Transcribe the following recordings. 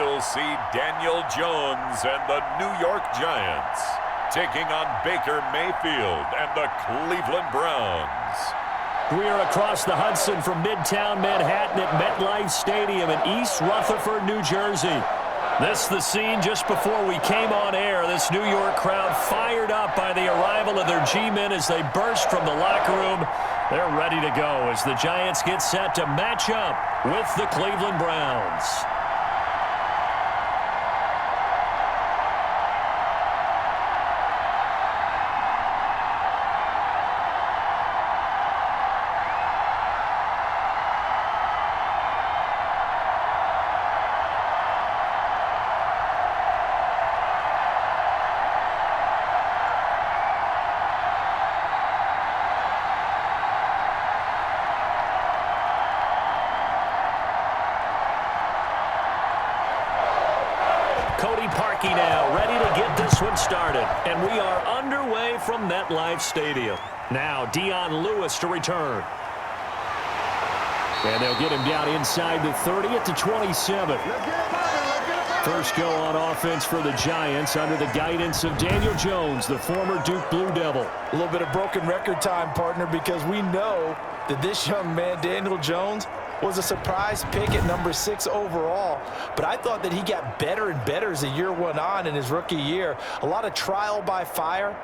we'll see Daniel Jones and the New York Giants taking on Baker Mayfield and the Cleveland Browns. We are across the Hudson from Midtown Manhattan at MetLife Stadium in East Rutherford, New Jersey. This is the scene just before we came on air. This New York crowd fired up by the arrival of their G-men as they burst from the locker room. They're ready to go as the Giants get set to match up with the Cleveland Browns. Cody Parkey now, ready to get this one started. And we are underway from MetLife Stadium. Now, Dion Lewis to return. And they'll get him down inside the 30 at the 27. First go on offense for the Giants under the guidance of Daniel Jones, the former Duke Blue Devil. A little bit of broken record time, partner, because we know that this young man, Daniel Jones, was a surprise pick at number 6 overall. But I thought that he got better and better as the year went on in his rookie year. A lot of trial by fire.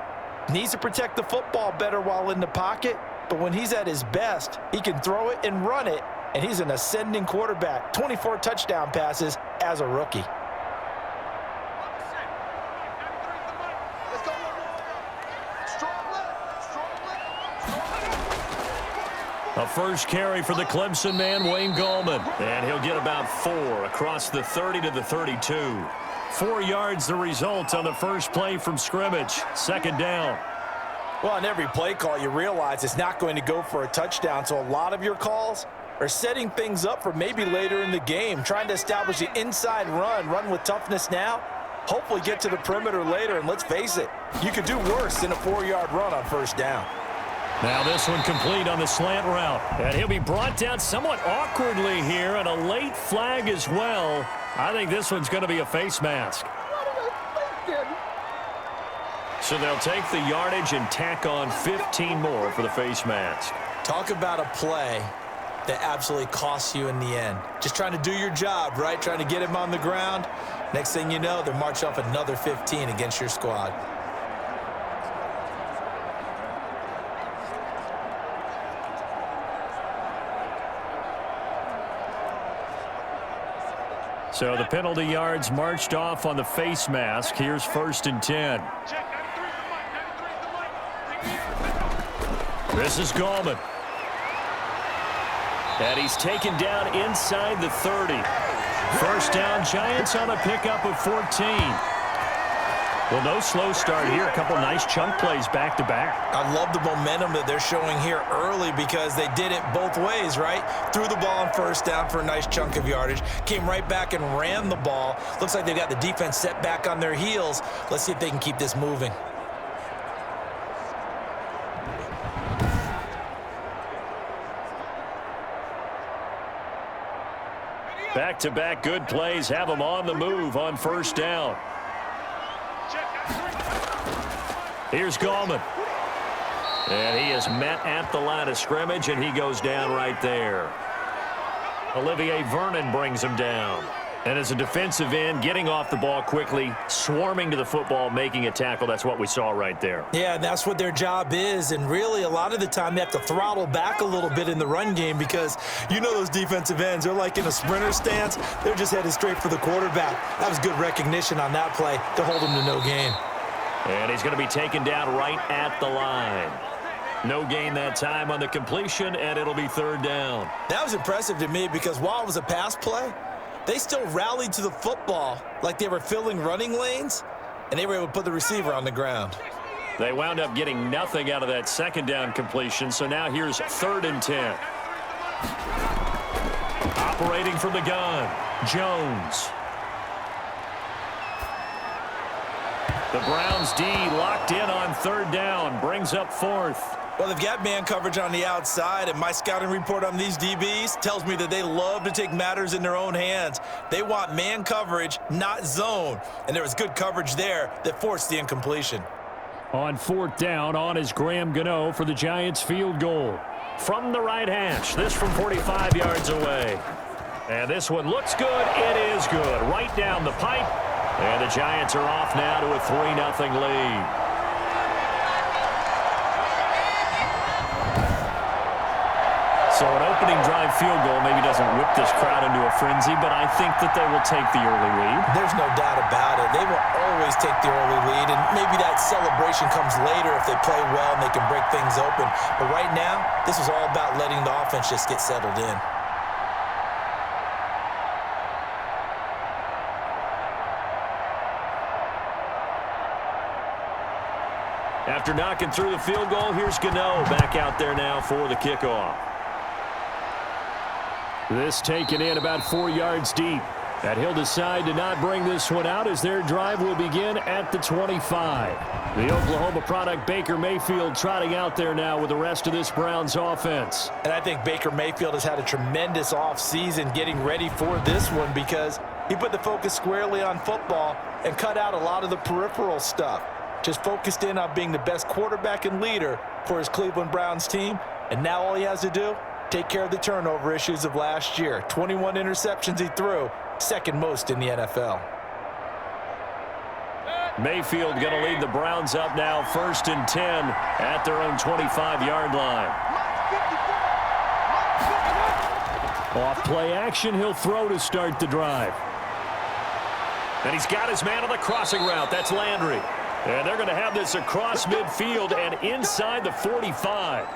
Needs to protect the football better while in the pocket. But when he's at his best, he can throw it and run it. And he's an ascending quarterback. 24 touchdown passes as a rookie. A first carry for the Clemson man, Wayne Gallman. And he'll get about 4 across the 30 to the 32. 4 yards the result on the first play from scrimmage. Second down. Well, on every play call, you realize it's not going to go for a touchdown. So a lot of your calls are setting things up for maybe later in the game, trying to establish the inside run with toughness now. Hopefully get to the perimeter later, and let's face it, you could do worse than a 4-yard run on first down. Now this one complete on the slant route. And he'll be brought down somewhat awkwardly here, and a late flag as well. I think this one's going to be a face mask. So they'll take the yardage and tack on 15 more for the face mask. Talk about a play that absolutely costs you in the end. Just trying to do your job, right? Trying to get him on the ground. Next thing you know, they're marching off another 15 against your squad. So the penalty yards marched off on the face mask. Here's 1st and 10. This is Gallman. And he's taken down inside the 30. First down, Giants on a pickup of 14. Well, no slow start here. A couple nice chunk plays back-to-back. I love the momentum that they're showing here early because they did it both ways, right? Threw the ball on first down for a nice chunk of yardage. Came right back and ran the ball. Looks like they've got the defense set back on their heels. Let's see if they can keep this moving. Back-to-back good plays have them on the move on first down. Here's Gallman. And he is met at the line of scrimmage, and he goes down right there. Olivier Vernon brings him down. And as a defensive end, getting off the ball quickly, swarming to the football, making a tackle, that's what we saw right there. Yeah, and that's what their job is. And really, a lot of the time, they have to throttle back a little bit in the run game because you know those defensive ends, they're like in a sprinter stance. They're just headed straight for the quarterback. That was good recognition on that play to hold him to no gain. And he's going to be taken down right at the line. No gain that time on the completion, and it'll be 3rd down. That was impressive to me because while it was a pass play, they still rallied to the football like they were filling running lanes, and they were able to put the receiver on the ground. They wound up getting nothing out of that 2nd down completion, so now here's 3rd and 10. Operating from the gun, Jones. The Browns D locked in on 3rd down, brings up 4th. Well, they've got man coverage on the outside, and my scouting report on these DBs tells me that they love to take matters in their own hands. They want man coverage, not zone. And there was good coverage there that forced the incompletion. On fourth down, on is Graham Gano for the Giants field goal. From the right hash, this from 45 yards away. And this one looks good. It is good. Right down the pipe. And the Giants are off now to a 3-0 lead. So an opening drive field goal maybe doesn't whip this crowd into a frenzy, but I think that they will take the early lead. There's no doubt about it. They will always take the early lead, and maybe that celebration comes later if they play well and they can break things open. But right now, this is all about letting the offense just get settled in. After knocking through the field goal, here's Gano back out there now for the kickoff. This taken in about 4 yards deep. And he'll decide to not bring this one out as their drive will begin at the 25. The Oklahoma product Baker Mayfield trotting out there now with the rest of this Browns offense. And I think Baker Mayfield has had a tremendous offseason getting ready for this one because he put the focus squarely on football and cut out a lot of the peripheral stuff. Just focused in on being the best quarterback and leader for his Cleveland Browns team. And now all he has to do, take care of the turnover issues of last year. 21 interceptions he threw, second most in the NFL. Mayfield going to lead the Browns up now, 1st and 10 at their own 25-yard line. Off play action, he'll throw to start the drive. And he's got his man on the crossing route. That's Landry. And they're going to have this across midfield and inside the 45.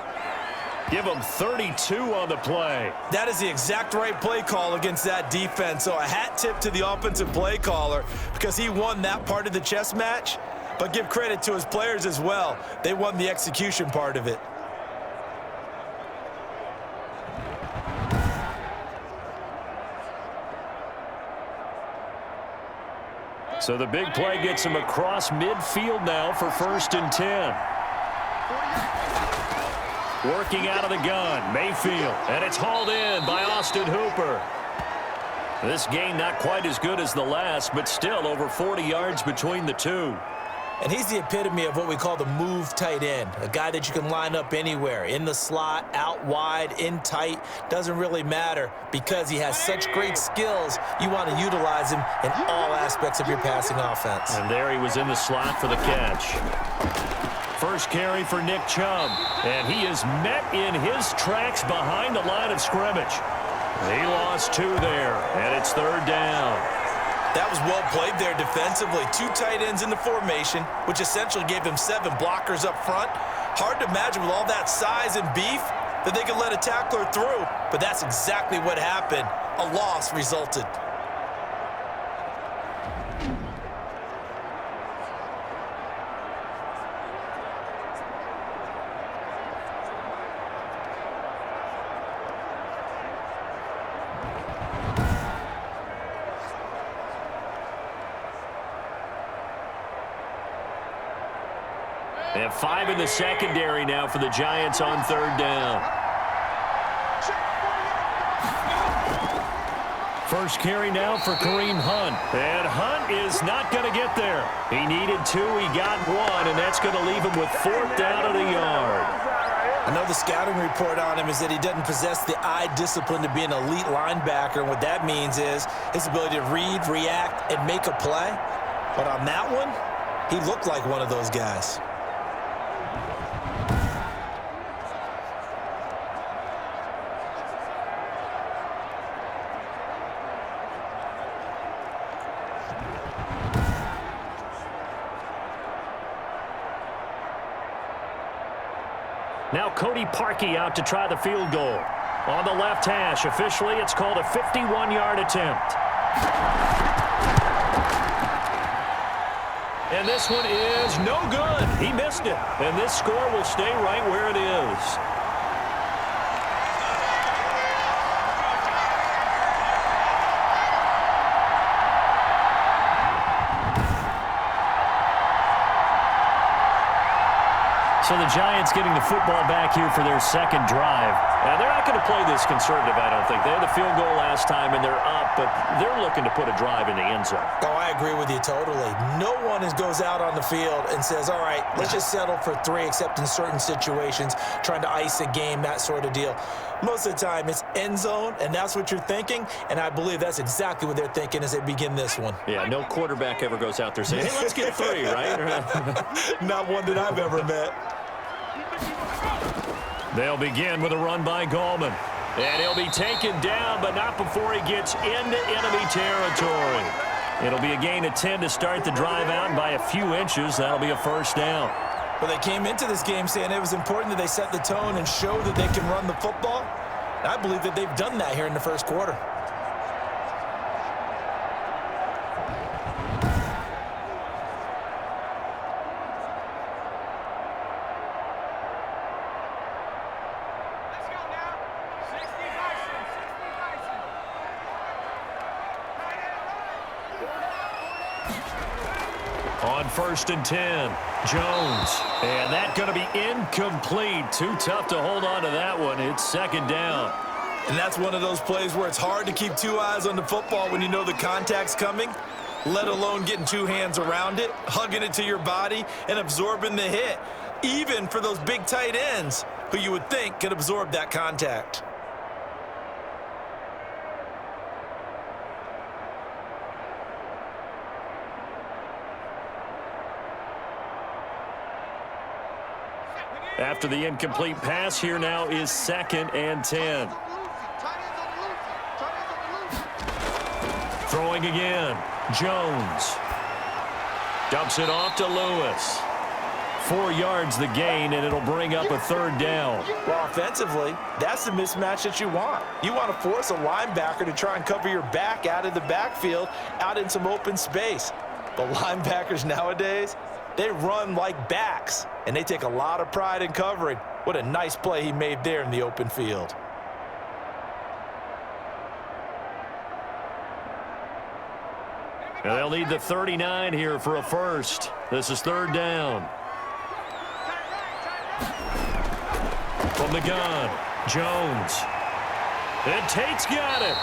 Give them 32 on the play. That is the exact right play call against that defense. So a hat tip to the offensive play caller because he won that part of the chess match. But give credit to his players as well. They won the execution part of it. So the big play gets him across midfield now for 1st and 10. Working out of the gun, Mayfield, and it's hauled in by Austin Hooper. This gain not quite as good as the last, but still over 40 yards between the two. And he's the epitome of what we call the move tight end, a guy that you can line up anywhere, in the slot, out wide, in tight, doesn't really matter because he has such great skills. You want to utilize him in all aspects of your passing offense. And there he was in the slot for the catch. First carry for Nick Chubb, and he is met in his tracks behind the line of scrimmage. He lost 2 there, and it's 3rd down. That was well played there defensively. 2 tight ends in the formation, which essentially gave him 7 blockers up front. Hard to imagine with all that size and beef that they could let a tackler through, but that's exactly what happened. A loss resulted. And 5 in the secondary now for the Giants on 3rd down. First carry now for Kareem Hunt. And Hunt is not going to get there. He needed 2, he got 1, and that's going to leave him with 4th down at a yard. I know the scouting report on him is that he doesn't possess the eye discipline to be an elite linebacker, and what that means is his ability to read, react, and make a play. But on that one, he looked like one of those guys. Now Cody Parkey out to try the field goal. On the left hash, officially it's called a 51-yard attempt. And this one is no good. He missed it. And this score will stay right where it is. So the Giants getting the football back here for their second drive. Now, they're not going to play this conservative, I don't think. They had the field goal last time, and they're up, but they're looking to put a drive in the end zone. Oh, I agree with you totally. No one goes out on the field and says, all right, let's just settle for 3, except in certain situations, trying to ice a game, that sort of deal. Most of the time, it's end zone, and that's what you're thinking, and I believe that's exactly what they're thinking as they begin this one. Yeah, no quarterback ever goes out there saying, hey, let's get 3, right? Not one that I've ever met. They'll begin with a run by Gallman. And he'll be taken down, but not before he gets into enemy territory. It'll be a gain of 10 to start the drive out, and by a few inches, that'll be a first down. Well, they came into this game saying it was important that they set the tone and show that they can run the football. And I believe that they've done that here in the first quarter. On 1st and 10, Jones. And that going to be incomplete. Too tough to hold on to that one. It's second down. And that's one of those plays where it's hard to keep 2 eyes on the football when you know the contact's coming, let alone getting 2 hands around it, hugging it to your body, and absorbing the hit, even for those big tight ends who you would think could absorb that contact. After the incomplete pass, here now is 2nd and 10. Throwing again, Jones. Dumps it off to Lewis. 4 yards the gain, and it'll bring up a 3rd down. Well, offensively, that's the mismatch that you want. You want to force a linebacker to try and cover your back out of the backfield, out in some open space. But linebackers nowadays, they run like backs, and they take a lot of pride in covering. What a nice play he made there in the open field. Now they'll need the 39 here for a first. This is 3rd down. From the gun, Jones. And Tate's got it.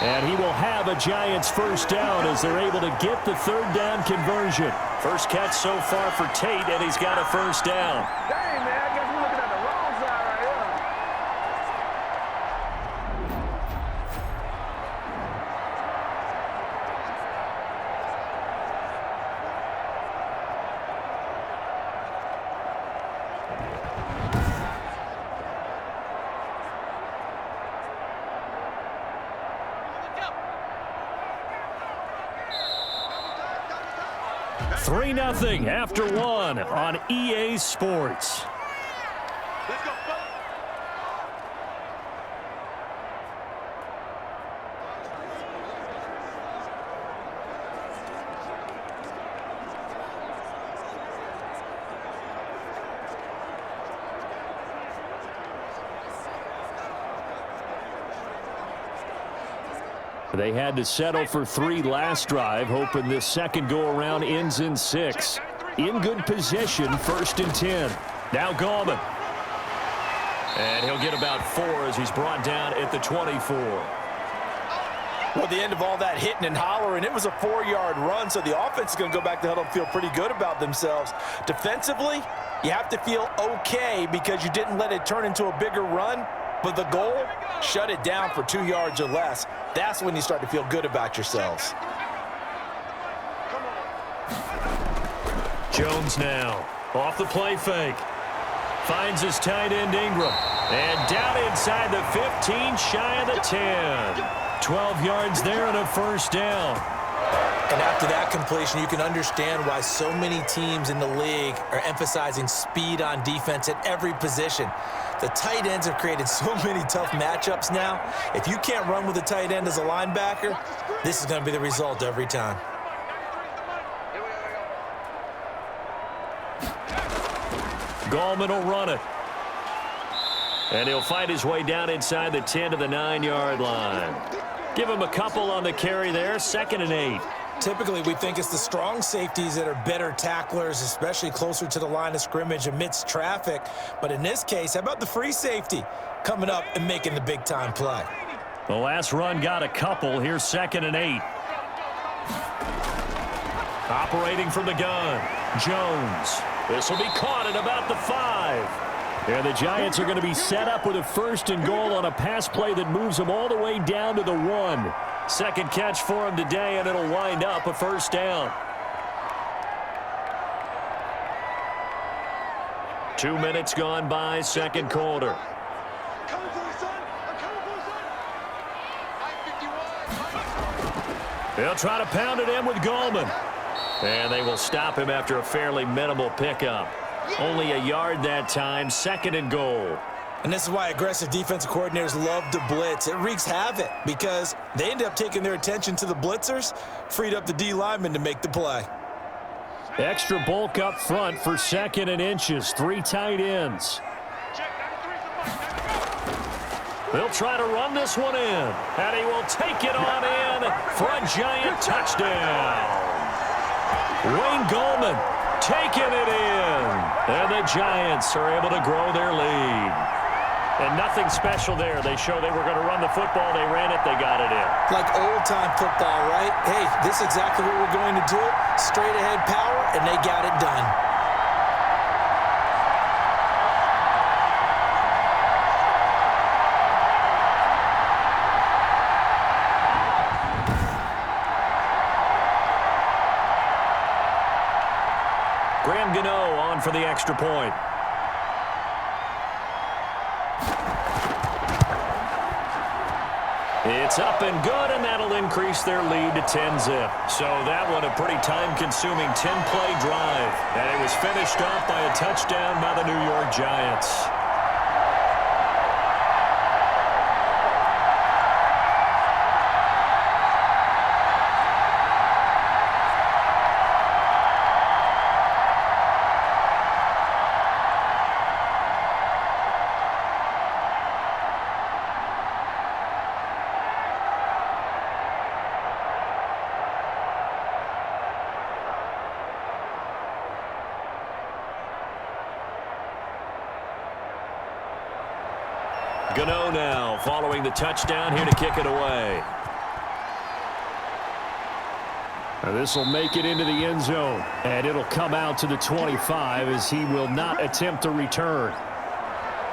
And he will have a Giants first down as they're able to get the 3rd down conversion. First catch so far for Tate, and he's got a first down. Dang, man, I guess we're looking at the wrong side right here. Three 3-0 after 1 on EA Sports. Let's go. They had to settle for 3 last drive, hoping this second go-around ends in 6. In good position, 1st and 10. Now Gallman. And he'll get about 4 as he's brought down at the 24. Well, at the end of all that hitting and hollering, it was a 4-yard run, so the offense is going to go back to huddle and feel pretty good about themselves. Defensively, you have to feel okay because you didn't let it turn into a bigger run, but the goal, shut it down for 2 yards or less. That's when you start to feel good about yourselves. Jones now off the play fake. Finds his tight end Ingram. And down inside the 15, shy of the 10. 12 yards there and a first down. And after that completion, you can understand why so many teams in the league are emphasizing speed on defense at every position. The tight ends have created so many tough matchups now. If you can't run with a tight end as a linebacker, this is going to be the result every time. Gallman will run it. And he'll fight his way down inside the 10 to the 9-yard line. Give him a couple on the carry there, 2nd and 8. Typically, we think it's the strong safeties that are better tacklers, especially closer to the line of scrimmage amidst traffic. But in this case, how about the free safety coming up and making the big-time play? The last run got a couple. Here's 2nd and 8. Operating from the gun, Jones. This will be caught at about the 5. And the Giants are going to be set up with a 1st and goal on a pass play that moves them all the way down to the 1. Second catch for him today, and it'll wind up a 1st down. 2 minutes gone by, second quarter. They'll try to pound it in with Gallman. And they will stop him after a fairly minimal pickup. Only a yard that time, 2nd and goal. And this is why aggressive defensive coordinators love to blitz. It wreaks havoc because they end up taking their attention to the blitzers, freed up the D lineman to make the play. Extra bulk up front for 2nd and inches. 3 tight ends. They'll try to run this one in. And he will take it on in for a Giant touchdown. Wayne Gallman taking it in. And the Giants are able to grow their lead. And nothing special there. They show they were going to run the football. They ran it. They got it in. Like old-time football, right? Hey, this is exactly what we're going to do. Straight-ahead power, and they got it done. Graham Gano on for the extra point. It's up and good, and that'll increase their lead to 10-zip. So that one a pretty time-consuming 10-play drive. And it was finished off by a touchdown by the New York Giants. Gano now following the touchdown here to kick it away. And this will make it into the end zone. And it'll come out to the 25 as he will not attempt to return.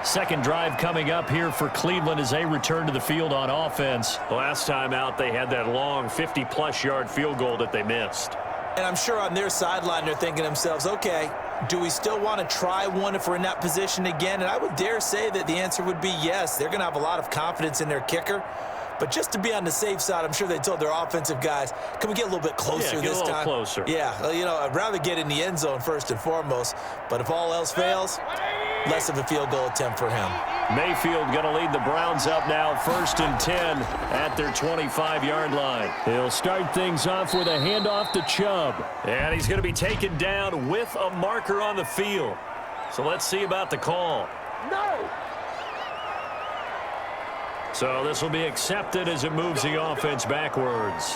Second drive coming up here for Cleveland as they return to the field on offense. Last time out they had that long 50-plus yard field goal that they missed. And I'm sure on their sideline they're thinking to themselves, okay, do we still want to try one if we're in that position again? And I would dare say that the answer would be yes. They're going to have a lot of confidence in their kicker. But just to be on the safe side, I'm sure they told their offensive guys, can we get a little bit closer this time? Closer. Yeah, you know, I'd rather get in the end zone first and foremost. But if all else fails, less of a field goal attempt for him. Mayfield going to lead the Browns up now 1st and 10 at their 25-yard line. He'll start things off with a handoff to Chubb. And he's going to be taken down with a marker on the field. So let's see about the call. No! So this will be accepted as it moves the offense backwards.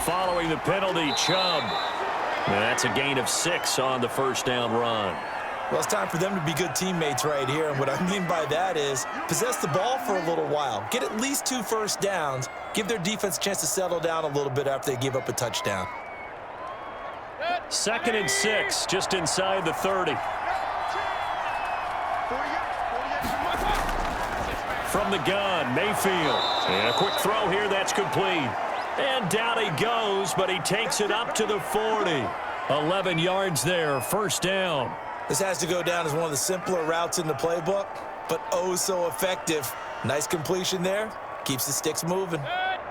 Following the penalty, Chubb. And that's a gain of 6 on the first down run. Well, it's time for them to be good teammates right here. And what I mean by that is possess the ball for a little while. Get at least 2 first downs. Give their defense a chance to settle down a little bit after they give up a touchdown. 2nd and 6, just inside the 30. From the gun, Mayfield. And a quick throw here, that's complete. And down he goes, but he takes it up to the 40. 11 yards there, first down. This has to go down as one of the simpler routes in the playbook, but oh so effective. Nice completion there. Keeps the sticks moving.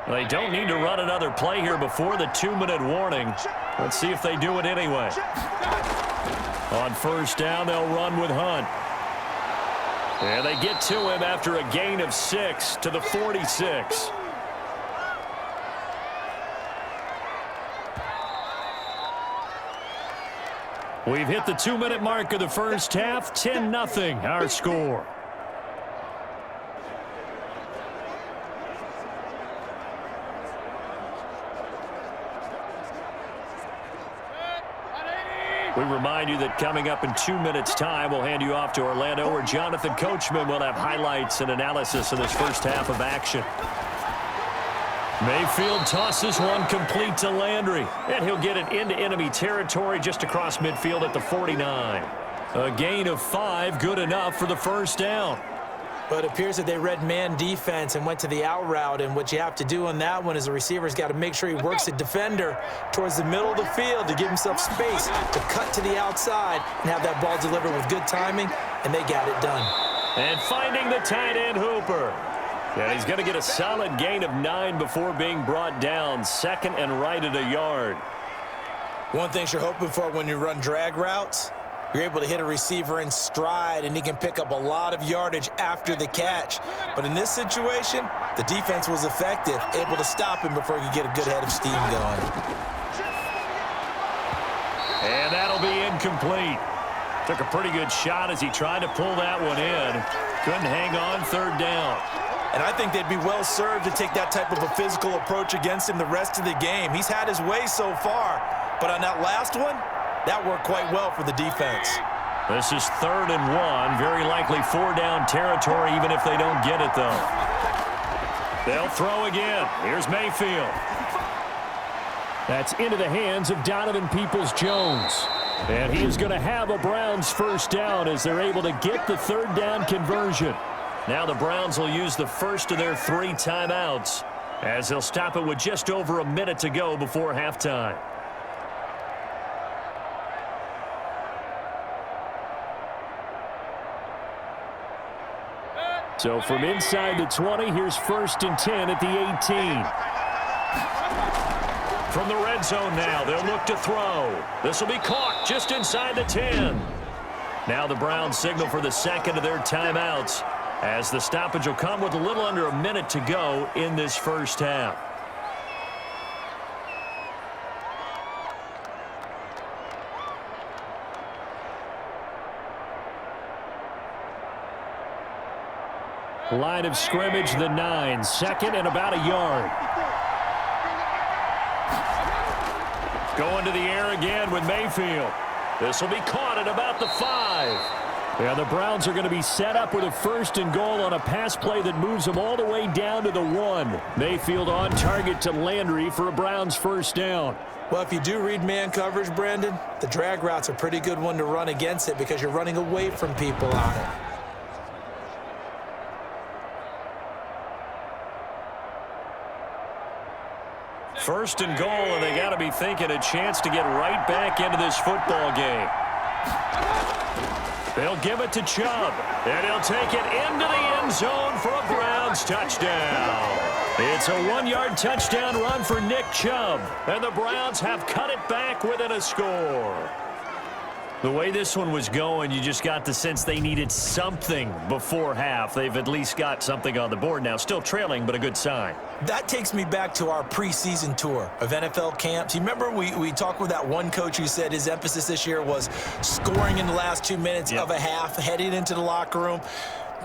They don't need to run another play here before the 2-minute warning. Let's see if they do it anyway. On first down, they'll run with Hunt. And they get to him after a gain of 6 to the 46. We've hit the 2-minute mark of the first half. 10-0 our score. We remind you that coming up in 2 minutes' time, we'll hand you off to Orlando, where Jonathan Coachman will have highlights and analysis of this first half of action. Mayfield tosses one complete to Landry, and he'll get it into enemy territory just across midfield at the 49. A gain of 5, good enough for the first down. But it appears that they read man defense and went to the out route, and what you have to do on that one is the receiver's got to make sure he works the defender towards the middle of the field to give himself space to cut to the outside and have that ball delivered with good timing, and they got it done. And finding the tight end Hooper. And he's going to get a solid gain of 9 before being brought down. Second and right at a yard. One thing you're hoping for when you run drag routes, you're able to hit a receiver in stride, and he can pick up a lot of yardage after the catch. But in this situation, the defense was effective, able to stop him before he could get a good head of steam going. And that'll be incomplete. Took a pretty good shot as he tried to pull that one in. Couldn't hang on, third down. And I think they'd be well served to take that type of a physical approach against him the rest of the game. He's had his way so far, but on that last one, that worked quite well for the defense. This is 3rd and 1. Very likely 4-down territory, even if they don't get it, though. They'll throw again. Here's Mayfield. That's into the hands of Donovan Peoples-Jones. And he is going to have a Browns first down as they're able to get the 3rd down conversion. Now the Browns will use the first of their 3 timeouts as they'll stop it with just over a minute to go before halftime. So from inside the 20, here's 1st and 10 at the 18. From the red zone now, they'll look to throw. This will be caught just inside the 10. Now the Browns signal for the second of their timeouts as the stoppage will come with a little under a minute to go in this first half. Line of scrimmage, the 9. 2nd and about a yard. Going to the air again with Mayfield. This will be caught at about the 5. Yeah, the Browns are going to be set up with a 1st and goal on a pass play that moves them all the way down to the 1. Mayfield on target to Landry for a Browns first down. Well, if you do read man coverage, Brandon, the drag route's a pretty good one to run against it because you're running away from people on it. First and goal, and they got to be thinking a chance to get right back into this football game. They'll give it to Chubb, and he'll take it into the end zone for a Browns touchdown. It's a 1-yard touchdown run for Nick Chubb, and the Browns have cut it back within a score. The way this one was going, you just got the sense they needed something before half. They've at least got something on the board now. Still trailing, but a good sign. That takes me back to our preseason tour of NFL camps. You remember we talked with that one coach who said his emphasis this year was scoring in the last 2 minutes of a half, heading into the locker room.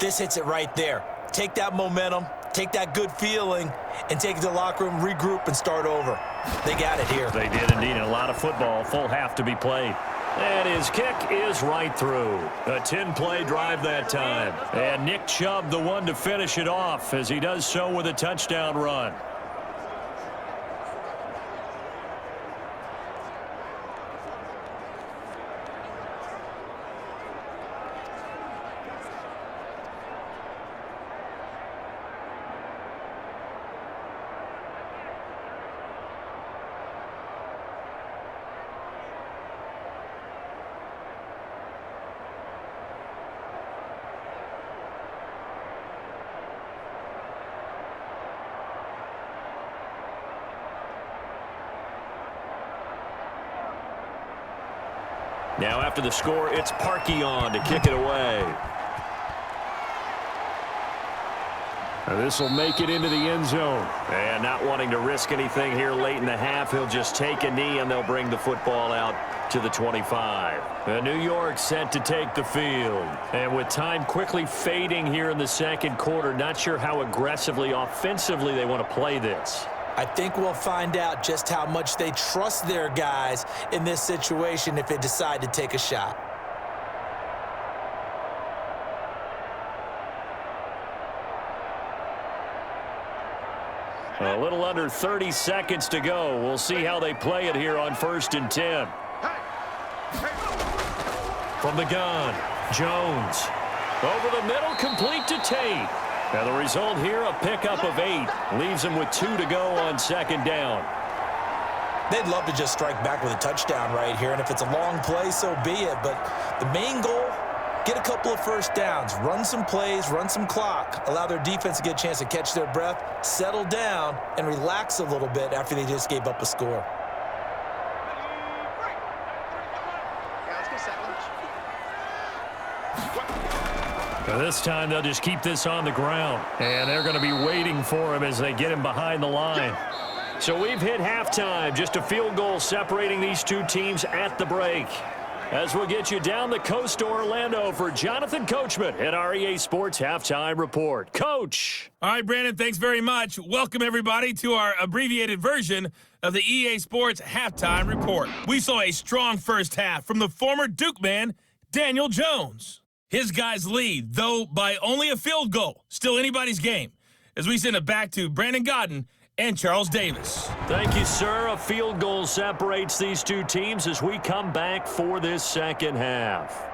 This hits it right there. Take that momentum, take that good feeling, and take it to the locker room, regroup, and start over. They got it here. They did indeed. A lot of football, full half to be played. And his kick is right through. A 10-play drive that time. And Nick Chubb, the one to finish it off, as he does so with a touchdown run. Now after the score, it's Parkey on to kick it away. This will make it into the end zone. And not wanting to risk anything here late in the half, he'll just take a knee and they'll bring the football out to the 25. And New York set to take the field. And with time quickly fading here in the second quarter, not sure how aggressively, offensively they want to play this. I think we'll find out just how much they trust their guys in this situation if they decide to take a shot. A little under 30 seconds to go. We'll see how they play it here on 1st and 10. From the gun, Jones. Over the middle, complete to Tate. Now the result here, a pickup of 8. Leaves him with 2 to go on 2nd down. They'd love to just strike back with a touchdown right here, and if it's a long play, so be it. But the main goal, get a couple of first downs, run some plays, run some clock, allow their defense to get a chance to catch their breath, settle down, and relax a little bit after they just gave up a score. This time they'll just keep this on the ground, and they're going to be waiting for him as they get him behind the line. So we've hit halftime, just a field goal separating these two teams at the break. As we'll get you down the coast to Orlando for Jonathan Coachman at our EA Sports Halftime Report. Coach. All right, Brandon, thanks very much. Welcome, everybody, to our abbreviated version of the EA Sports Halftime Report. We saw a strong first half from the former Duke man, Daniel Jones. His guys lead, though by only a field goal. Still anybody's game. As we send it back to Brandon Godden and Charles Davis. Thank you, sir. A field goal separates these two teams as we come back for this second half.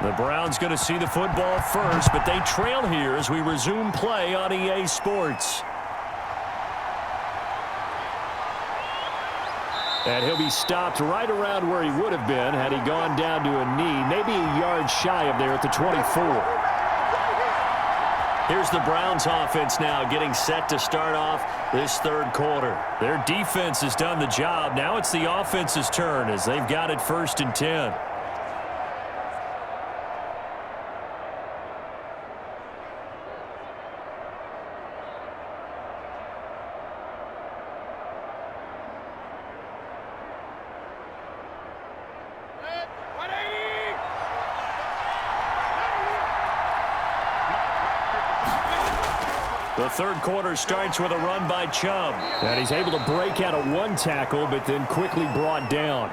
The Browns going to see the football first, but they trail here as we resume play on EA Sports. And he'll be stopped right around where he would have been had he gone down to a knee, maybe a yard shy of there at the 24. Here's the Browns offense now getting set to start off this third quarter. Their defense has done the job. Now it's the offense's turn as they've got it 1st and 10. The third quarter starts with a run by Chubb. And he's able to break out of one tackle, but then quickly brought down.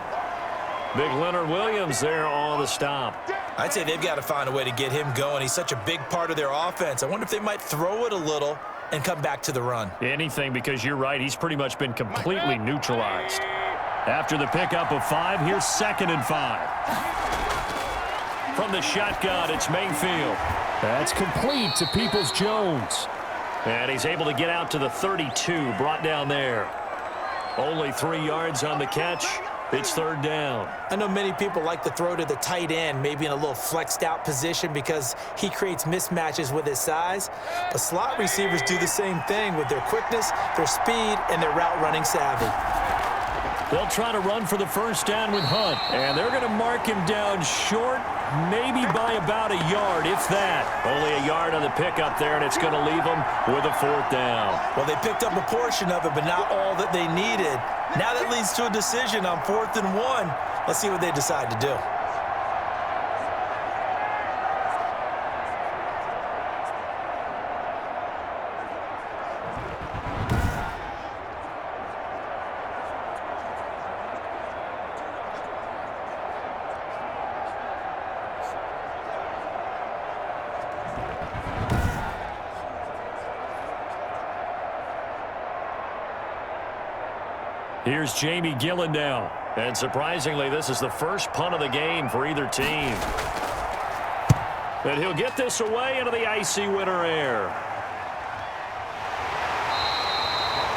Big Leonard Williams there on the stop. I'd say they've got to find a way to get him going. He's such a big part of their offense. I wonder if they might throw it a little and come back to the run. Anything, because you're right, he's pretty much been completely neutralized. After the pickup of 5, here's 2nd and 5. From the shotgun, it's Mayfield. That's complete to Peoples-Jones. And he's able to get out to the 32, brought down there. Only 3 yards on the catch. It's 3rd down. I know many people like to throw to the tight end, maybe in a little flexed out position because he creates mismatches with his size. But slot receivers do the same thing with their quickness, their speed, and their route running savvy. They'll try to run for the 1st down with Hunt. And they're going to mark him down short, maybe by about a yard, if that. Only a yard on the pickup there, and it's going to leave them with a 4th down. Well, they picked up a portion of it, but not all that they needed. Now that leads to a decision on 4th and 1. Let's see what they decide to do. Here's Jamie Gillen now. And surprisingly, this is the first punt of the game for either team. And he'll get this away into the icy winter air.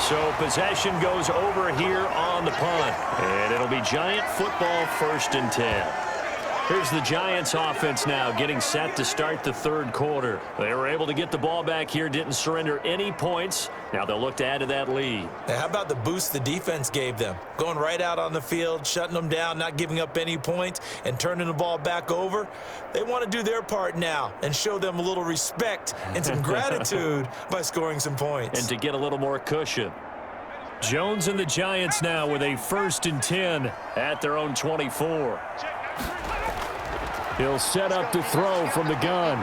So possession goes over here on the punt. And it'll be Giant football 1st and 10. Here's the Giants offense now getting set to start the 3rd quarter. They were able to get the ball back here, didn't surrender any points. Now they'll look to add to that lead. Now, how about the boost the defense gave them? Going right out on the field, shutting them down, not giving up any points, and turning the ball back over. They want to do their part now and show them a little respect and some gratitude by scoring some points. And to get a little more cushion. Jones and the Giants now with a 1st and 10 at their own 24. He'll set up to throw from the gun.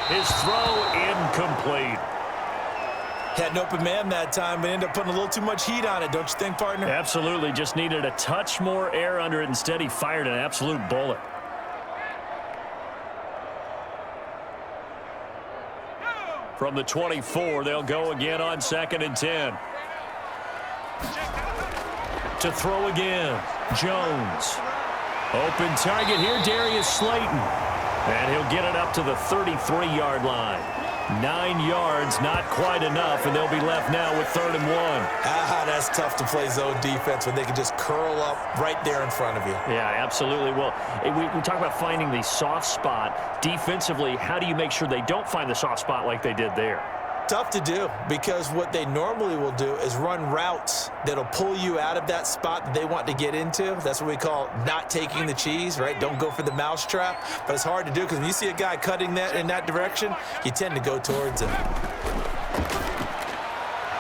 His throw incomplete. Had an open man that time, but ended up putting a little too much heat on it, don't you think, partner? Absolutely. Just needed a touch more air under it. Instead, he fired an absolute bullet. From the 24, they'll go again on 2nd and 10. To throw again, Jones. Open target here, Darius Slayton. And he'll get it up to the 33-yard line. 9 yards, not quite enough, and they'll be left now with 3rd and 1. That's tough to play zone defense when they can just curl up right there in front of you. Yeah, absolutely. Well, we talk about finding the soft spot. Defensively, how do you make sure they don't find the soft spot like they did there? Tough to do, because what they normally will do is run routes that'll pull you out of that spot that they want to get into. That's what we call not taking the cheese, right? Don't go for the mousetrap. But it's hard to do because when you see a guy cutting that in that direction, you tend to go towards him.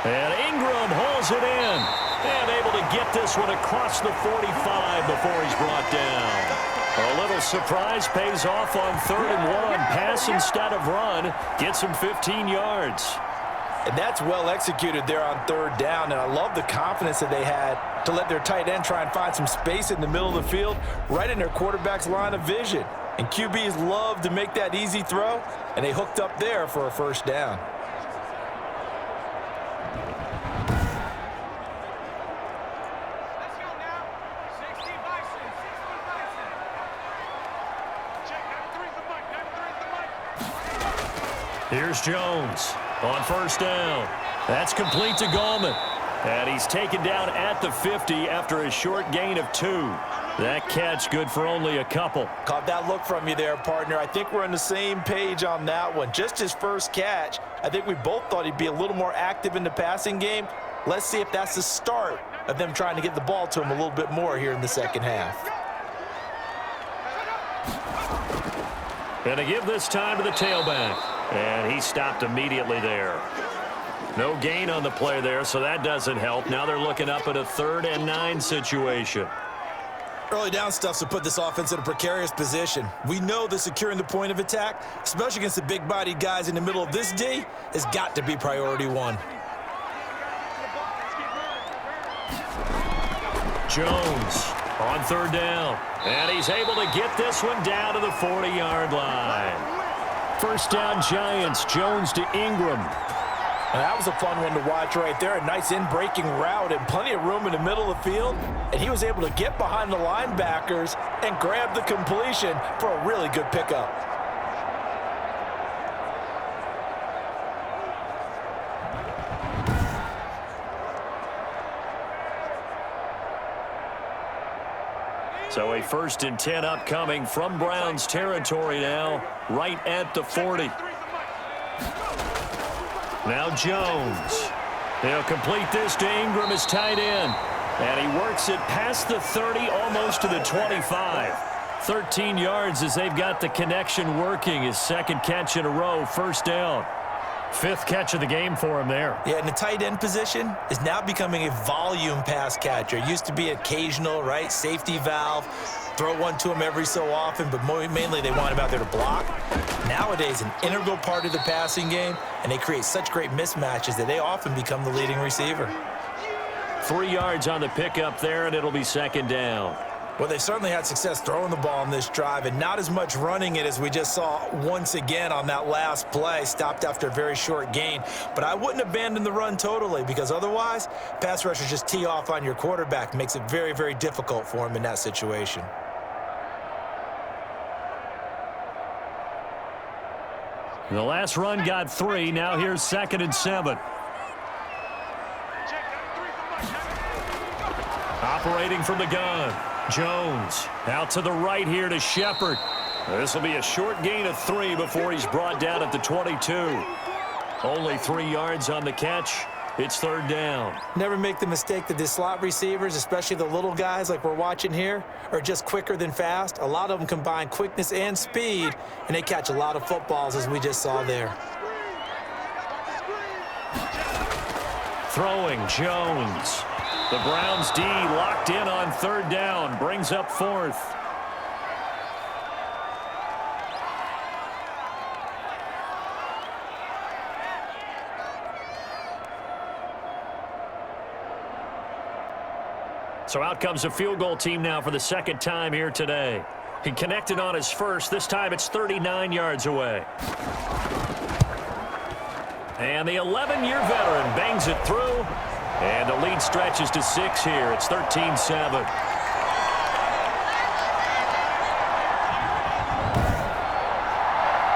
And Ingram hauls it in. And able to get this one across the 45 before he's brought down. A little surprise pays off on 3rd and 1. Pass instead of run. Gets him 15 yards. And that's well executed there on 3rd down. And I love the confidence that they had to let their tight end try and find some space in the middle of the field, right in their quarterback's line of vision. And QBs love to make that easy throw, and they hooked up there for a 1st down. Here's Jones on 1st down. That's complete to Gallman. And he's taken down at the 50 after a short gain of 2. That catch good for only a couple. Caught that look from you there, partner. I think we're on the same page on that one. Just his first catch. I think we both thought he'd be a little more active in the passing game. Let's see if that's the start of them trying to get the ball to him a little bit more here in the 2nd half. And to give this time to the tailback. And he stopped immediately there. No gain on the play there, so that doesn't help. Now they're looking up at a 3rd and 9 situation. Early down stuff's to put this offense in a precarious position. We know that securing the point of attack, especially against the big-bodied guys in the middle of this D, has got to be priority 1. Jones on 3rd down. And he's able to get this one down to the 40-yard line. 1st down Giants. Jones to Ingram. And that was a fun one to watch right there. A nice in-breaking route and plenty of room in the middle of the field. And he was able to get behind the linebackers and grab the completion for a really good pickup. So a 1st and 10 upcoming from Browns territory now, right at the 40. Now Jones. He'll complete this to Ingram as tight end. And he works it past the 30, almost to the 25. 13 yards as they've got the connection working. His 2nd catch in a row, 1st down. 5th catch of the game for him there. Yeah, and the tight end position is now becoming a volume pass catcher. It used to be occasional, right? Safety valve. Throw one to him every so often, but mainly they want him out there to block. Nowadays, an integral part of the passing game, and they create such great mismatches that they often become the leading receiver. 3 yards on the pickup there, and it'll be 2nd down. Well, they've certainly had success throwing the ball on this drive and not as much running it as we just saw once again on that last play. Stopped after a very short gain. But I wouldn't abandon the run totally because otherwise, pass rushers just tee off on your quarterback. Makes it very, very difficult for him in that situation. The last run got 3. Now here's 2nd and 7. Operating from the gun. Jones out to the right here to Shepard. This will be a short gain of 3 before he's brought down at the 22. Only 3 yards on the catch. It's 3rd down. Never make the mistake that the slot receivers, especially the little guys like we're watching here, are just quicker than fast. A lot of them combine quickness and speed, and they catch a lot of footballs as we just saw there. Throwing Jones. The Browns D locked in on 3rd down. Brings up 4th. So out comes a field goal team now for the 2nd time here today. He connected on his first. This time it's 39 yards away. And the 11-year veteran bangs it through. And the lead stretches to 6 here. It's 13-7.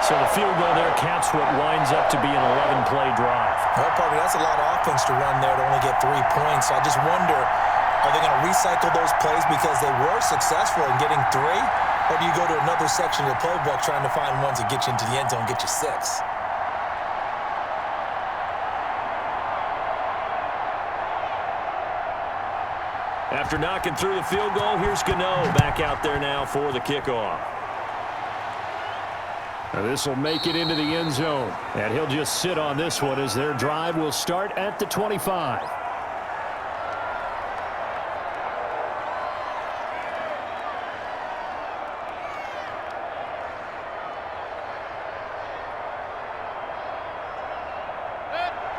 So the field goal there caps what winds up to be an 11-play drive. Well, partner, that's a lot of offense to run there to only get 3 points. So I just wonder, are they going to recycle those plays because they were successful in getting 3? Or do you go to another section of the playbook trying to find ones that get you into the end zone and get you 6? After knocking through the field goal, here's Gano back out there now for the kickoff. Now this will make it into the end zone. And he'll just sit on this one as their drive will start at the 25.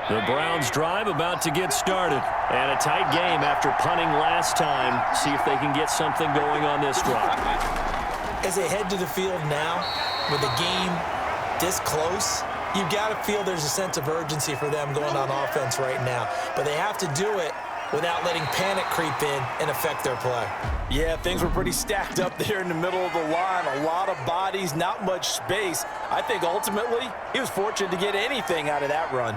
The Browns drive about to get started. And a tight game after punting last time. See if they can get something going on this drive. As they head to the field now, with the game this close, you've got to feel there's a sense of urgency for them going on offense right now. But they have to do it without letting panic creep in and affect their play. Yeah, things were pretty stacked up there in the middle of the line. A lot of bodies, not much space. I think ultimately he was fortunate to get anything out of that run.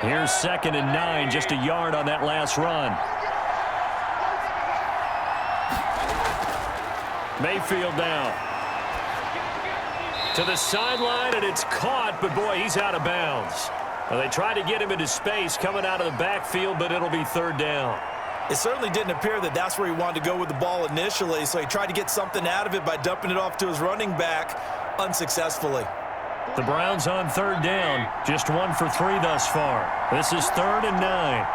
Here's 2nd and 9, just a yard on that last run. Mayfield down. To the sideline, and it's caught, but boy, he's out of bounds. Well, they tried to get him into space coming out of the backfield, but it'll be 3rd down. It certainly didn't appear that that's where he wanted to go with the ball initially, so he tried to get something out of it by dumping it off to his running back unsuccessfully. The Browns on 3rd down, just 1 for 3 thus far. This is 3rd and 9.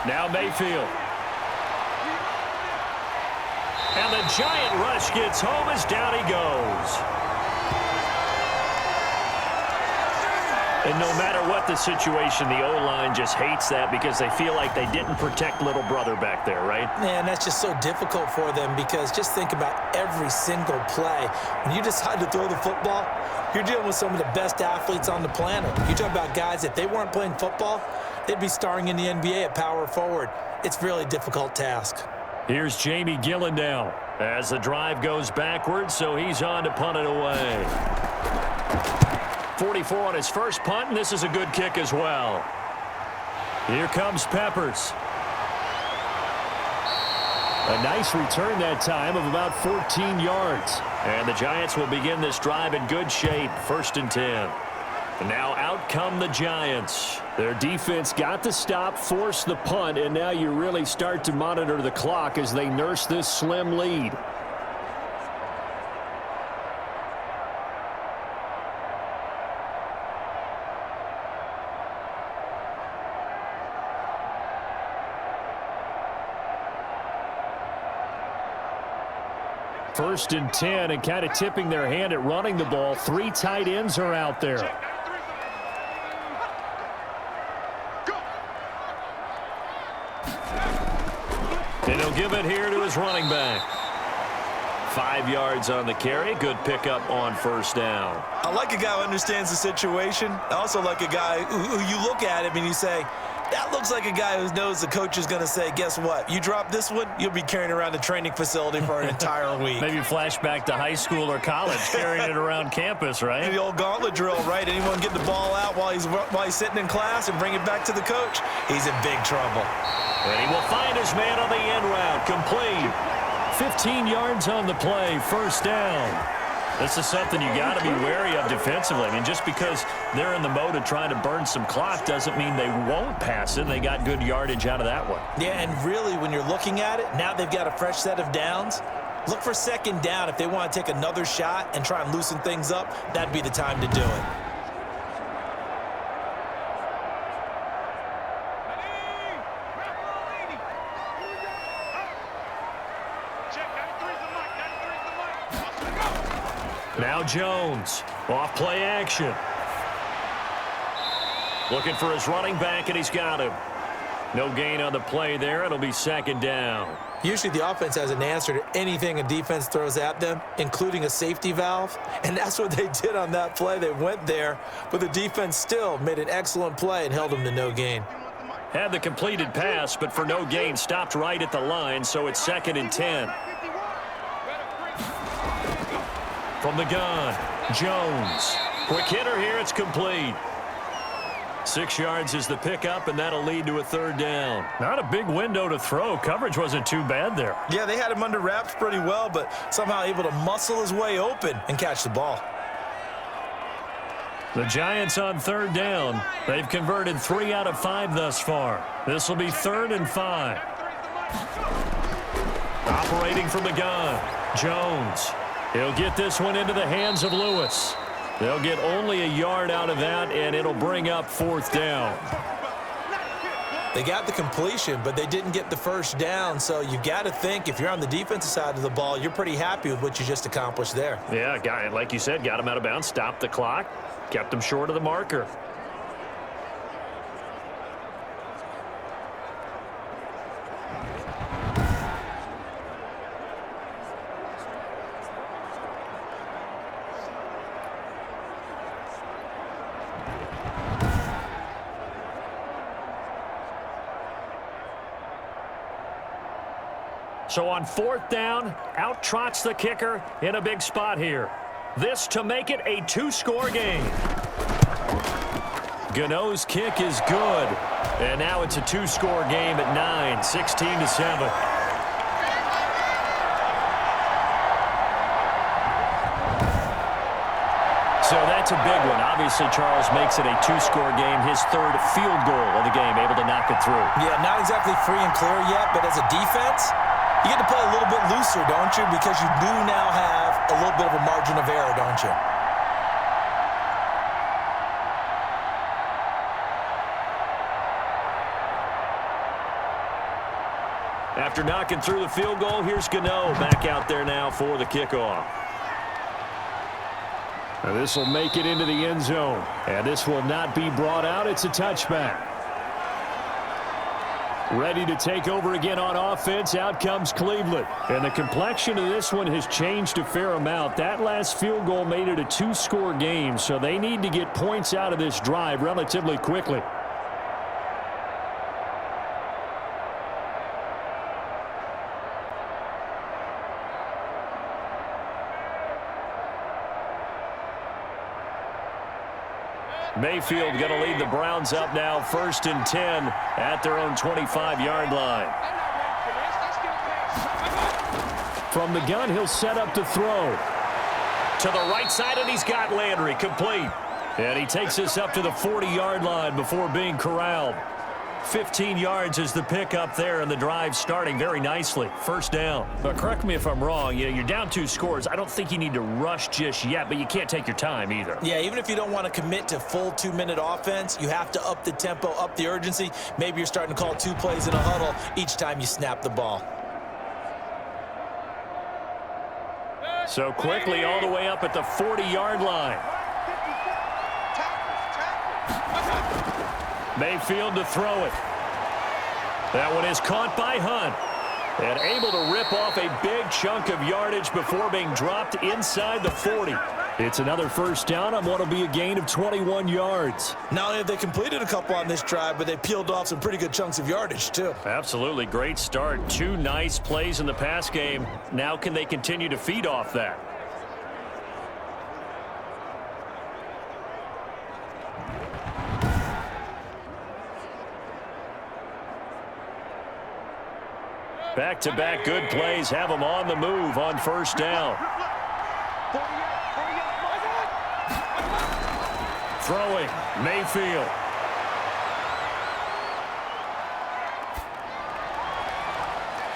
Now Mayfield. And the giant rush gets home as down he goes. And no matter what the situation, the O-line just hates that because they feel like they didn't protect little brother back there, right? Man, that's just so difficult for them because just think about every single play. When you decide to throw the football, you're dealing with some of the best athletes on the planet. You talk about guys, if they weren't playing football, they'd be starring in the NBA at power forward. It's a really difficult task. Here's Jamie Gillen now as the drive goes backwards, so he's on to punt it away. 44 on his first punt, and this is a good kick as well. Here comes Peppers. A nice return that time of about 14 yards. And the Giants will begin this drive in good shape, 1st and 10. And now out come the Giants. Their defense got the stop, forced the punt, and now you really start to monitor the clock as they nurse this slim lead. 1st and 10, and kind of tipping their hand at running the ball. 3 tight ends are out there. And he'll give it here to his running back. 5 yards on the carry. Good pickup on 1st down. I like a guy who understands the situation. I also like a guy who you look at him and you say, that looks like a guy who knows the coach is going to say, guess what? You drop this one, you'll be carrying around the training facility for an entire week. Maybe flashback to high school or college, carrying it around campus, right? The old gauntlet drill, right? Anyone get the ball out while he's sitting in class and bring it back to the coach? He's in big trouble. And he will find his man on the end route. Complete. 15 yards on the play. 1st down. This is something you got to be wary of defensively. I mean, just because they're in the mode of trying to burn some clock doesn't mean they won't pass it. They got good yardage out of that one. Yeah, and really, when you're looking at it, now they've got a fresh set of downs. Look for 2nd down. If they want to take another shot and try and loosen things up, that'd be the time to do it. Now Jones, off play action. Looking for his running back, and he's got him. No gain on the play there. It'll be 2nd down. Usually the offense has an answer to anything a defense throws at them, including a safety valve, and that's what they did on that play. They went there, but the defense still made an excellent play and held them to no gain. Had the completed pass, but for no gain, stopped right at the line, so it's 2nd and 10. From the gun, Jones. Quick hitter here, it's complete. 6 yards is the pickup, and that'll lead to a 3rd down. Not a big window to throw. Coverage wasn't too bad there. Yeah, they had him under wraps pretty well, but somehow able to muscle his way open and catch the ball. The Giants on 3rd down. They've converted 3 out of 5 thus far. This will be 3rd and 5. Operating from the gun, Jones. He'll get this one into the hands of Lewis. They'll get only a yard out of that, and it'll bring up 4th down. They got the completion, but they didn't get the 1st down, so you got to think if you're on the defensive side of the ball, you're pretty happy with what you just accomplished there. Yeah, guy, like you said, got him out of bounds, stopped the clock, kept him short of the marker. So on 4th down, out trots the kicker in a big spot here. This to make it a 2-score game. Gano's kick is good. And now it's a 2-score game at 9, 16-7. So that's a big one. Obviously, Charles makes it a 2-score game. His 3rd field goal of the game, able to knock it through. Yeah, not exactly free and clear yet, but as a defense, you get to play a little bit looser, don't you? Because you do now have a little bit of a margin of error, don't you? After knocking through the field goal, here's Gano back out there now for the kickoff. Now this will make it into the end zone. And this will not be brought out. It's a touchback. Ready to take over again on offense. Out comes Cleveland. And the complexion of this one has changed a fair amount. That last field goal made it a 2-score game, so they need to get points out of this drive relatively quickly. Mayfield going to lead the Browns up now, 1st and 10 at their own 25-yard line. From the gun, he'll set up to throw. To the right side, and he's got Landry complete. And he takes us up to the 40-yard line before being corralled. 15 yards is the pickup there, and the drive starting very nicely. 1st down. But correct me if I'm wrong. You know, you're down 2 scores. I don't think you need to rush just yet, but you can't take your time either. Yeah, even if you don't want to commit to full 2-minute offense, you have to up the tempo, up the urgency. Maybe you're starting to call 2 plays in a huddle each time you snap the ball. So quickly all the way up at the 40-yard line. Mayfield to throw it. That one is caught by Hunt. And able to rip off a big chunk of yardage before being dropped inside the 40. It's another first down on what will be a gain of 21 yards. Not only have they completed a couple on this drive, but they peeled off some pretty good chunks of yardage, too. Absolutely great start. 2 nice plays in the pass game. Now can they continue to feed off that? Back-to-back good plays have them on the move on first down. Throwing, Mayfield.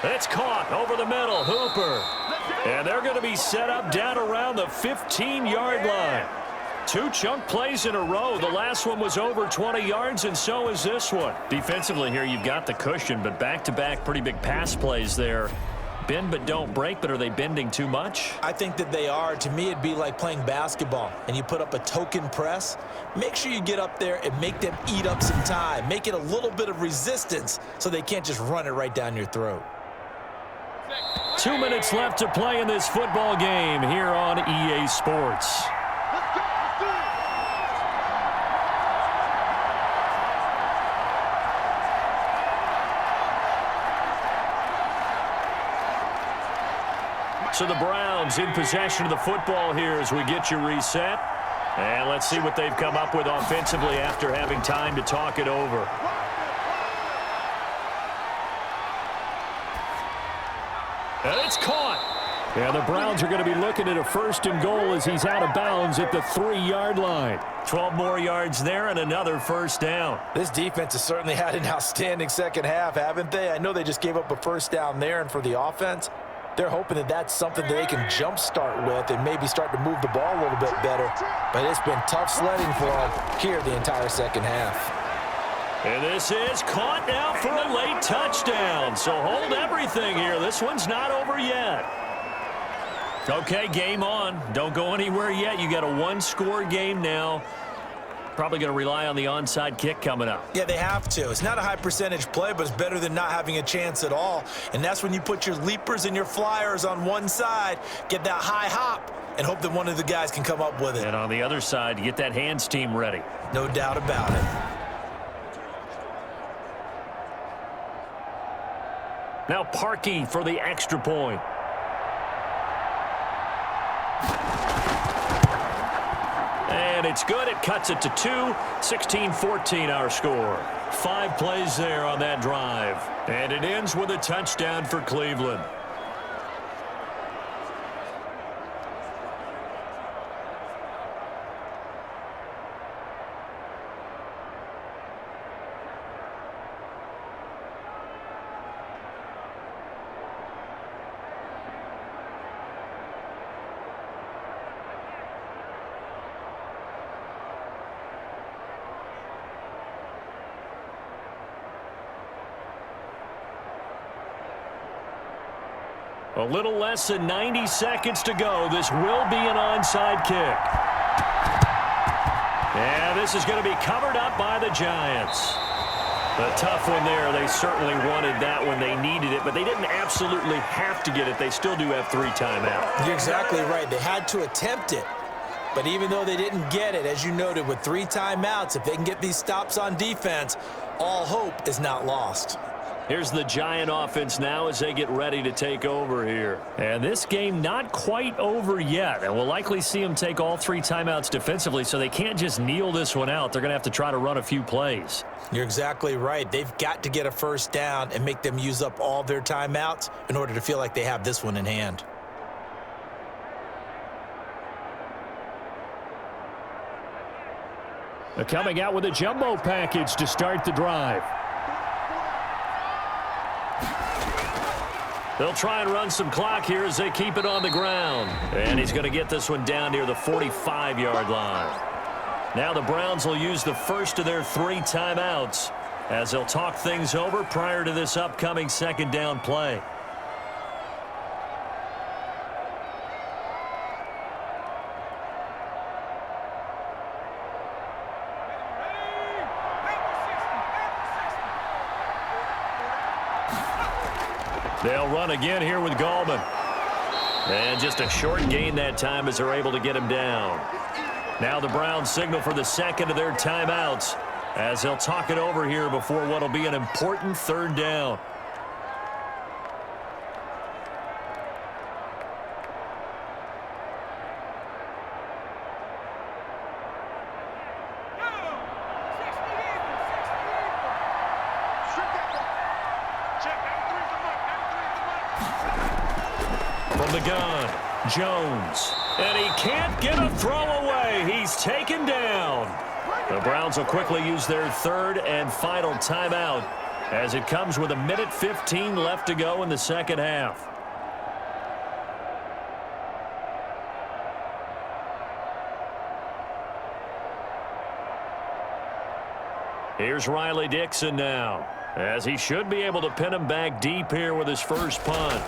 It's caught over the middle, Hooper. And they're going to be set up down around the 15-yard line. 2 chunk plays in a row. The last one was over 20 yards, and so is this one. Defensively here, you've got the cushion, but back-to-back pretty big pass plays there. Bend but don't break, but are they bending too much? I think that they are. To me, it'd be like playing basketball, and you put up a token press. Make sure you get up there and make them eat up some time. Make it a little bit of resistance so they can't just run it right down your throat. 2 minutes left to play in this football game here on EA Sports. So the Browns in possession of the football here as we get you reset. And let's see what they've come up with offensively after having time to talk it over. And it's caught. Yeah, the Browns are going to be looking at a 1st and goal as he's out of bounds at the 3-yard line. 12 more yards there and another first down. This defense has certainly had an outstanding second half, haven't they? I know they just gave up a first down there, and for the offense, they're hoping that that's something that they can jumpstart with and maybe start to move the ball a little bit better. But it's been tough sledding for them here the entire second half. And this is caught now for a late touchdown. So hold everything here. This one's not over yet. Okay, game on. Don't go anywhere yet. You got a 1-score game now. Probably going to rely on the onside kick coming up. Yeah, they have to. It's not a high percentage play, but it's better than not having a chance at all. And that's when you put your leapers and your flyers on one side, get that high hop, and hope that one of the guys can come up with it. And on the other side, get that hands team ready. No doubt about it. Now Parkey for the extra point. And it's good. It cuts it to 2. 16-14 our score. 5 plays there on that drive. And it ends with a touchdown for Cleveland. A little less than 90 seconds to go. This will be an onside kick. Yeah, this is going to be covered up by the Giants. A tough one there. They certainly wanted that when they needed it, but they didn't absolutely have to get it. They still do have 3 timeouts. You're exactly right. They had to attempt it. But even though they didn't get it, as you noted, with 3 timeouts, if they can get these stops on defense, all hope is not lost. Here's the Giant offense now as they get ready to take over here. And this game not quite over yet. And we'll likely see them take all 3 timeouts defensively, so they can't just kneel this one out. They're going to have to try to run a few plays. You're exactly right. They've got to get a first down and make them use up all their timeouts in order to feel like they have this one in hand. They're coming out with a jumbo package to start the drive. They'll try and run some clock here as they keep it on the ground. And he's going to get this one down near the 45-yard line. Now the Browns will use the first of their 3 timeouts as they'll talk things over prior to this upcoming second down play. They'll run again here with Gallman. And just a short gain that time as they're able to get him down. Now the Browns signal for the second of their timeouts as they'll talk it over here before what will be an important third down. From the gun, Jones. And he can't get a throw away. He's taken down. The Browns will quickly use their third and final timeout as it comes with 1:15 left to go in the second half. Here's Riley Dixon now, as he should be able to pin him back deep here with his first punt.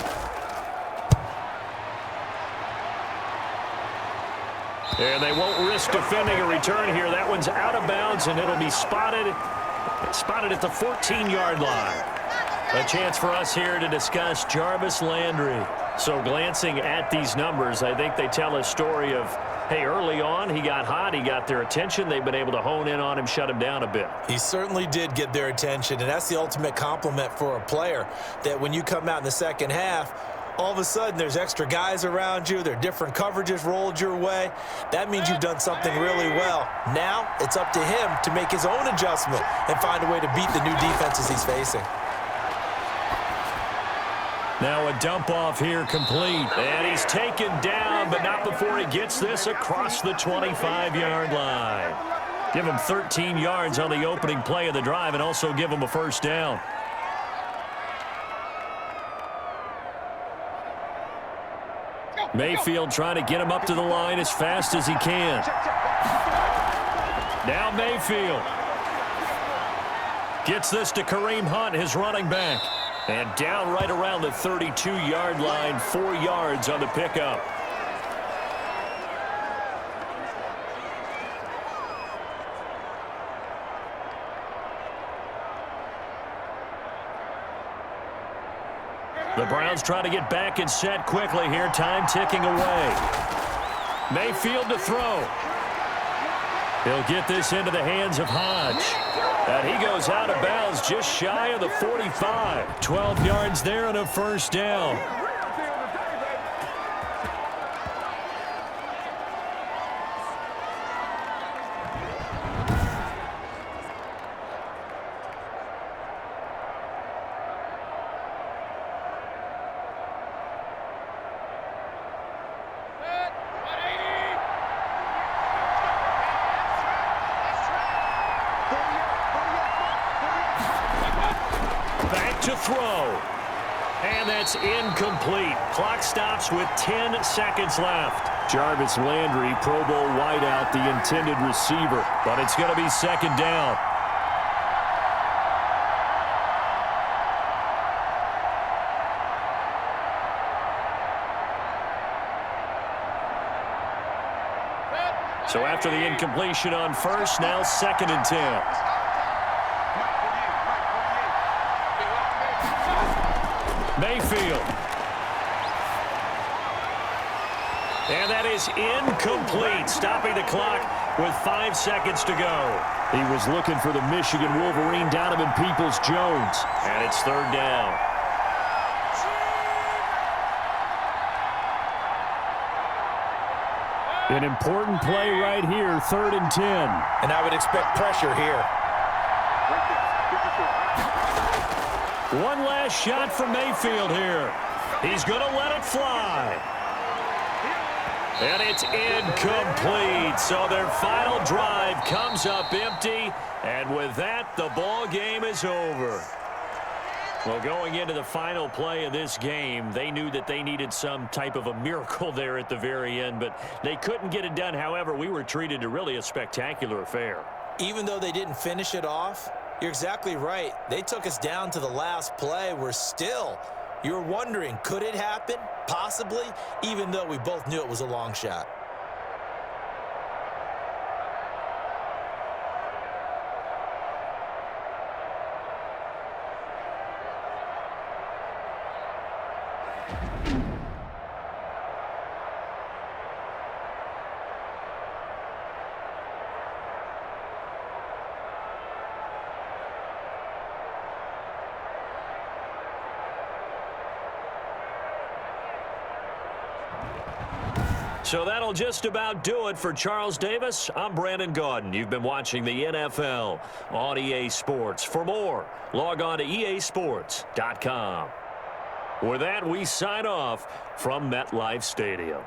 And they won't risk defending a return here. That one's out of bounds, and it'll be spotted at the 14-yard line. A chance for us here to discuss Jarvis Landry. So glancing at these numbers, I think they tell a story of, hey, early on he got hot, he got their attention. They've been able to hone in on him, shut him down a bit. He certainly did get their attention, and that's the ultimate compliment for a player, that when you come out in the second half, all of a sudden there's extra guys around you, there are different coverages rolled your way. That means you've done something really well. Now it's up to him to make his own adjustment and find a way to beat the new defenses he's facing. Now a dump off here complete. And he's taken down, but not before he gets this across the 25-yard line. Give him 13 yards on the opening play of the drive and also give him a first down. Mayfield trying to get him up to the line as fast as he can. Now Mayfield gets this to Kareem Hunt, his running back. And down right around the 32-yard line, 4 yards on the pickup. The Browns try to get back and set quickly here. Time ticking away. Mayfield to throw. He'll get this into the hands of Hodge. And he goes out of bounds just shy of the 45. 12 yards there and a first down. To throw. And that's incomplete. Clock stops with 10 seconds left. Jarvis Landry, Pro Bowl wideout, the intended receiver. But it's going to be second down. So after the incompletion on first, now 2nd and 10. Mayfield. And that is incomplete, stopping the clock with 5 seconds to go. He was looking for the Michigan Wolverine, Donovan Peoples-Jones, and it's third down. An important play right here, 3rd and 10. And I would expect pressure here. One last shot from Mayfield here. He's going to let it fly. And it's incomplete. So their final drive comes up empty. And with that, the ball game is over. Well, going into the final play of this game, they knew that they needed some type of a miracle there at the very end, but they couldn't get it done. However, we were treated to really a spectacular affair. Even though they didn't finish it off, you're exactly right. They took us down to the last play. You're wondering, could it happen? Possibly, even though we both knew it was a long shot. So that'll just about do it for Charles Davis. I'm Brandon Gaudin. You've been watching the NFL on EA Sports. For more, log on to easports.com. With that, we sign off from MetLife Stadium.